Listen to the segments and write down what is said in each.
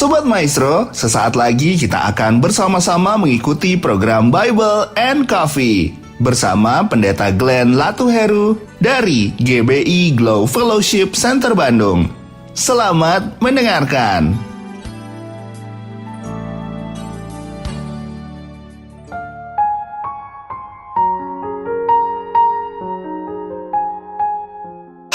Sobat Maestro, sesaat lagi kita akan bersama-sama mengikuti program Bible and Coffee bersama Pendeta Glenn Latuheru dari GBI Glow Fellowship Center Bandung. Selamat mendengarkan.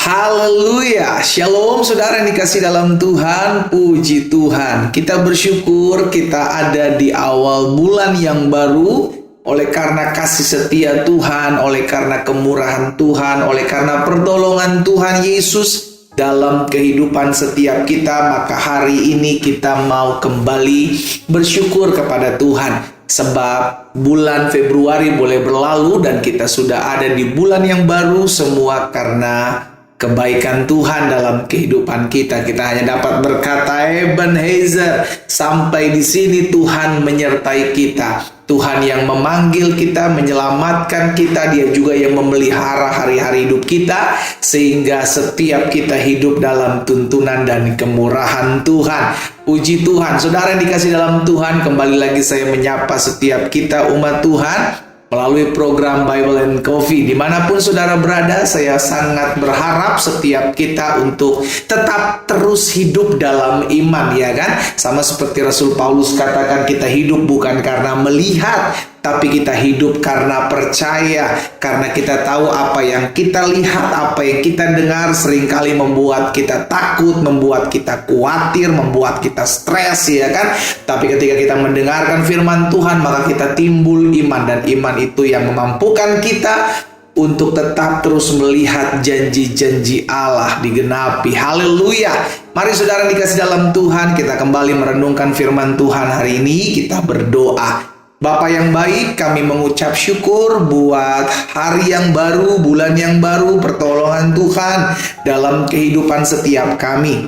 Haleluya, shalom saudara yang dikasih dalam Tuhan, puji Tuhan. Kita bersyukur kita ada di awal bulan yang baru. Oleh karena kasih setia Tuhan, oleh karena kemurahan Tuhan, oleh karena pertolongan Tuhan Yesus dalam kehidupan setiap kita, maka hari ini kita mau kembali bersyukur kepada Tuhan. Sebab bulan Februari boleh berlalu dan kita sudah ada di bulan yang baru, semua karena kebaikan Tuhan dalam kehidupan kita. Kita hanya dapat berkata, Ebenezer, sampai di sini Tuhan menyertai kita. Tuhan yang memanggil kita, menyelamatkan kita. Dia juga yang memelihara hari-hari hidup kita, sehingga setiap kita hidup dalam tuntunan dan kemurahan Tuhan. Puji Tuhan. Saudara yang dikasih dalam Tuhan, kembali lagi saya menyapa setiap kita umat Tuhan melalui program Bible and Coffee. Dimanapun saudara berada, saya sangat berharap setiap kita untuk tetap terus hidup dalam iman, ya kan? Sama seperti Rasul Paulus katakan, kita hidup bukan karena melihat, tapi kita hidup karena percaya. Karena kita tahu apa yang kita lihat, apa yang kita dengar seringkali membuat kita takut, membuat kita khawatir, membuat kita stres, ya kan? Tapi ketika kita mendengarkan firman Tuhan, maka kita timbul iman. Dan iman itu yang memampukan kita untuk tetap terus melihat janji-janji Allah digenapi. Haleluya. Mari saudara dikasih dalam Tuhan, kita kembali merenungkan firman Tuhan hari ini. Kita berdoa. Bapa yang baik, kami mengucap syukur buat hari yang baru, bulan yang baru, pertolongan Tuhan dalam kehidupan setiap kami.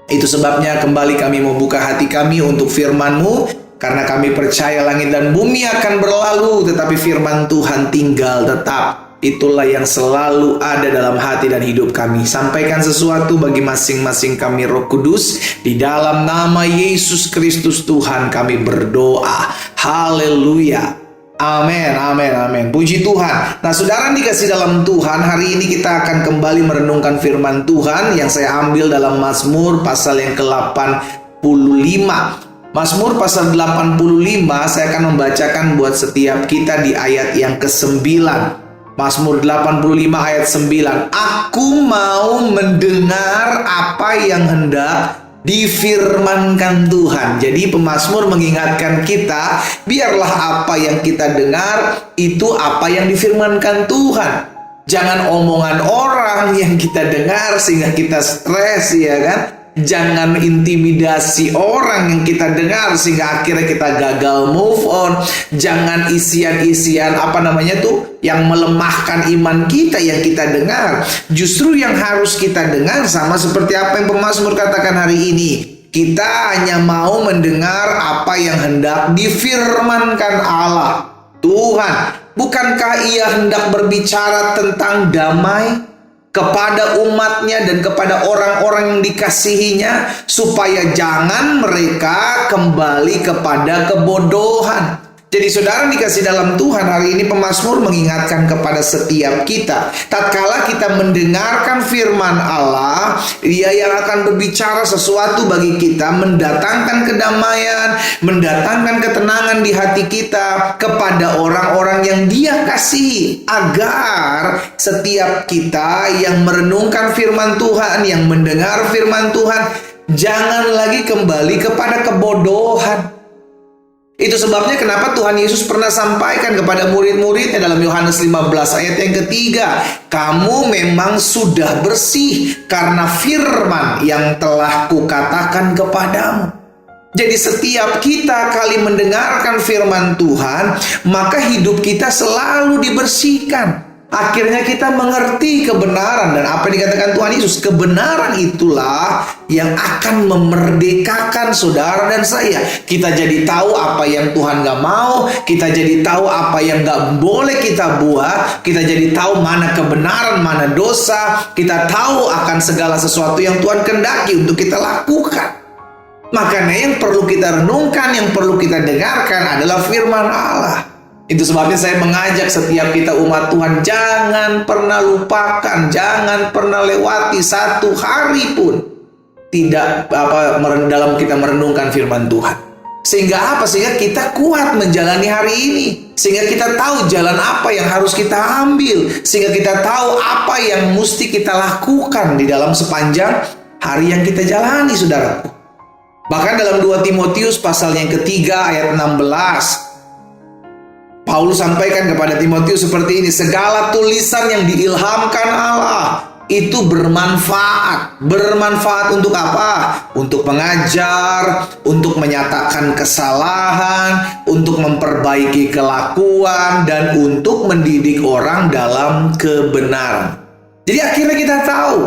Itu sebabnya kembali kami membuka hati kami untuk firman-Mu, karena kami percaya langit dan bumi akan berlalu, tetapi firman Tuhan tinggal tetap. Itulah yang selalu ada dalam hati dan hidup kami. Sampaikan sesuatu bagi masing-masing kami, Roh Kudus. Di dalam nama Yesus Kristus Tuhan kami berdoa. Haleluya. Amin, amin, amin. Puji Tuhan. Nah, saudara dikasih dalam Tuhan, hari ini kita akan kembali merenungkan firman Tuhan yang saya ambil dalam Mazmur pasal yang ke-85. Mazmur pasal 85, saya akan membacakan buat setiap kita di ayat yang ke-9. Mazmur 85 ayat 9. Aku mau mendengar apa yang hendak difirmankan Tuhan. Jadi pemazmur mengingatkan kita, biarlah apa yang kita dengar itu apa yang difirmankan Tuhan. Jangan omongan orang yang kita dengar sehingga kita stres, ya kan? Jangan intimidasi orang yang kita dengar sehingga akhirnya kita gagal move on. Jangan isian-isian yang melemahkan iman kita yang kita dengar. Justru yang harus kita dengar sama seperti apa yang pemazmur katakan hari ini. Kita hanya mau mendengar apa yang hendak difirmankan Allah. Tuhan, bukankah Ia hendak berbicara tentang damai kepada umatnya dan kepada orang-orang yang dikasihinya, supaya jangan mereka kembali kepada kebodohan. Jadi saudara dikasih dalam Tuhan, hari ini pemazmur mengingatkan kepada setiap kita, tatkala kita mendengarkan firman Allah, Dia yang akan berbicara sesuatu bagi kita, mendatangkan kedamaian, mendatangkan ketenangan di hati kita kepada orang-orang yang Dia kasihi, agar setiap kita yang merenungkan firman Tuhan, yang mendengar firman Tuhan, jangan lagi kembali kepada kebodohan. Itu sebabnya kenapa Tuhan Yesus pernah sampaikan kepada murid-muridnya dalam Yohanes 15 ayat yang ketiga, kamu memang sudah bersih karena firman yang telah kukatakan kepadamu. Jadi setiap kita kali mendengarkan firman Tuhan, maka hidup kita selalu dibersihkan. Akhirnya kita mengerti kebenaran, dan apa yang dikatakan Tuhan Yesus, kebenaran itulah yang akan memerdekakan saudara dan saya. Kita jadi tahu apa yang Tuhan gak mau, kita jadi tahu apa yang gak boleh kita buat, kita jadi tahu mana kebenaran, mana dosa, kita tahu akan segala sesuatu yang Tuhan kehendaki untuk kita lakukan. Makanya yang perlu kita renungkan, yang perlu kita dengarkan adalah firman Allah. Itu sebabnya saya mengajak setiap kita umat Tuhan, jangan pernah lupakan, jangan pernah lewati satu hari pun tidak dalam kita merenungkan firman Tuhan. Sehingga apa? Sehingga kita kuat menjalani hari ini. Sehingga kita tahu jalan apa yang harus kita ambil. Sehingga kita tahu apa yang mesti kita lakukan di dalam sepanjang hari yang kita jalani, saudaraku. Bahkan dalam 2 Timotius pasal yang ketiga ayat 16, Paulus sampaikan kepada Timotius seperti ini, segala tulisan yang diilhamkan Allah itu bermanfaat. Bermanfaat untuk apa? Untuk mengajar, untuk menyatakan kesalahan, untuk memperbaiki kelakuan, dan untuk mendidik orang dalam kebenaran. Jadi akhirnya kita tahu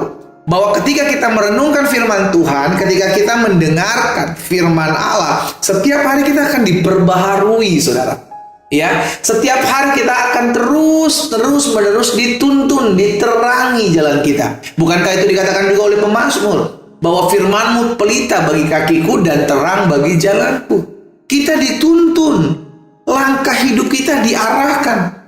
bahwa ketika kita merenungkan firman Tuhan, ketika kita mendengarkan firman Allah, setiap hari kita akan diperbaharui, saudara. Ya, setiap hari kita akan terus menerus dituntun, diterangi jalan kita. Bukankah itu dikatakan juga oleh pemazmur, bahwa firman-Mu pelita bagi kakiku dan terang bagi jalanku. Kita dituntun, langkah hidup kita diarahkan,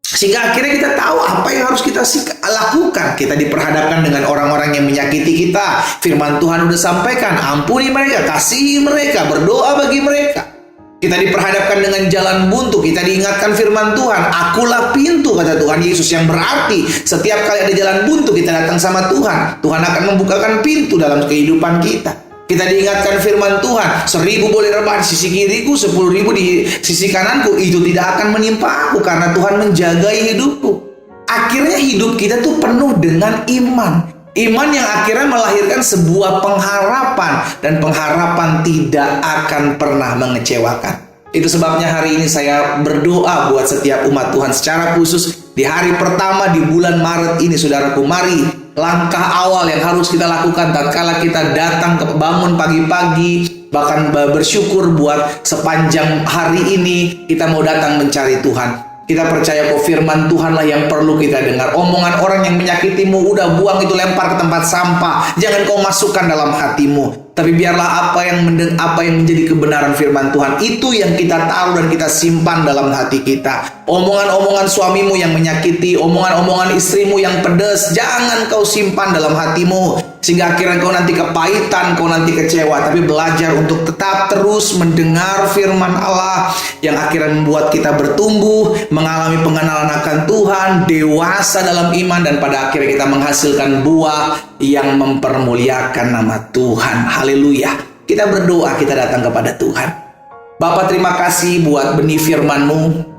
sehingga akhirnya kita tahu apa yang harus kita lakukan. Kita diperhadapkan dengan orang-orang yang menyakiti kita. Firman Tuhan sudah sampaikan, ampuni mereka, kasihi mereka, berdoa bagi mereka. Kita diperhadapkan dengan jalan buntu. Kita diingatkan firman Tuhan, akulah pintu, kata Tuhan Yesus, yang berarti setiap kali ada jalan buntu kita datang sama Tuhan, Tuhan akan membukakan pintu dalam kehidupan kita. Kita diingatkan firman Tuhan, 1000 boleh rebah di sisi kiriku, 10.000 di sisi kananku, itu tidak akan menimpa aku karena Tuhan menjagai hidupku. Akhirnya hidup kita tuh penuh dengan iman. Iman yang akhirnya melahirkan sebuah pengharapan, dan pengharapan tidak akan pernah mengecewakan. Itu sebabnya hari ini saya berdoa buat setiap umat Tuhan secara khusus di hari pertama di bulan Maret ini, saudaraku. Mari langkah awal yang harus kita lakukan tatkala kita datang bangun pagi-pagi, bahkan bersyukur buat sepanjang hari ini kita mau datang mencari Tuhan. Kita percaya kok firman Tuhanlah yang perlu kita dengar. Omongan orang yang menyakitimu, udah buang itu, lempar ke tempat sampah. Jangan kau masukkan dalam hatimu. Tapi biarlah apa yang menjadi kebenaran firman Tuhan, itu yang kita taruh dan kita simpan dalam hati kita. Omongan-omongan suamimu yang menyakiti, omongan-omongan istrimu yang pedas, jangan kau simpan dalam hatimu. Sehingga akhirnya kau nanti kepahitan, kau nanti kecewa. Tapi belajar untuk tetap terus mendengar firman Allah yang akhirnya membuat kita bertumbuh, mengalami pengenalan akan Tuhan, dewasa dalam iman, dan pada akhirnya kita menghasilkan buah yang mempermuliakan nama Tuhan. Haleluya. Kita berdoa, kita datang kepada Tuhan. Bapa, terima kasih buat benih firman-Mu.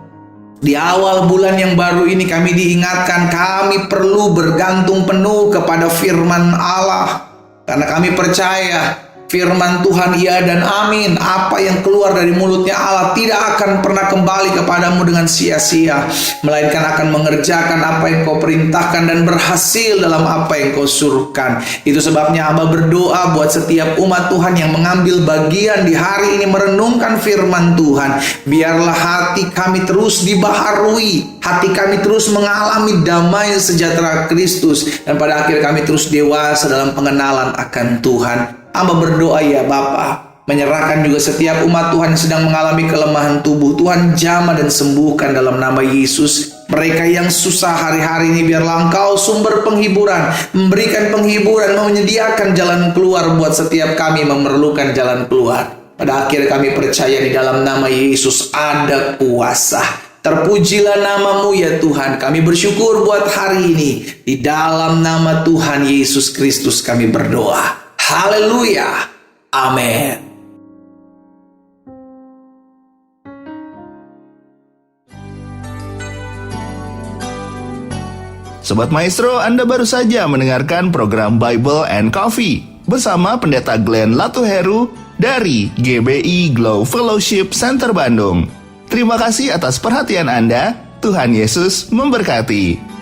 Di awal bulan yang baru ini kami diingatkan, kami perlu bergantung penuh kepada firman Allah. Karena kami percaya firman Tuhan iya dan amin. Apa yang keluar dari mulutnya Allah tidak akan pernah kembali kepadamu dengan sia-sia, melainkan akan mengerjakan apa yang kau perintahkan dan berhasil dalam apa yang kau suruhkan. Itu sebabnya hamba berdoa buat setiap umat Tuhan yang mengambil bagian di hari ini merenungkan firman Tuhan. Biarlah hati kami terus dibaharui, hati kami terus mengalami damai sejahtera Kristus, dan pada akhir kami terus dewasa dalam pengenalan akan Tuhan. Hamba berdoa ya Bapa, menyerahkan juga setiap umat Tuhan yang sedang mengalami kelemahan tubuh. Tuhan jamah dan sembuhkan dalam nama Yesus. Mereka yang susah hari-hari ini, biarlah Engkau sumber penghiburan, memberikan penghiburan, menyediakan jalan keluar buat setiap kami memerlukan jalan keluar. Pada akhir kami percaya di dalam nama Yesus ada kuasa. Terpujilah nama-Mu ya Tuhan. Kami bersyukur buat hari ini. Di dalam nama Tuhan Yesus Kristus kami berdoa. Haleluya. Amin. Sobat Maestro, Anda baru saja mendengarkan program Bible and Coffee bersama Pendeta Glenn Latuheru dari GBI Glow Fellowship Center Bandung. Terima kasih atas perhatian Anda. Tuhan Yesus memberkati.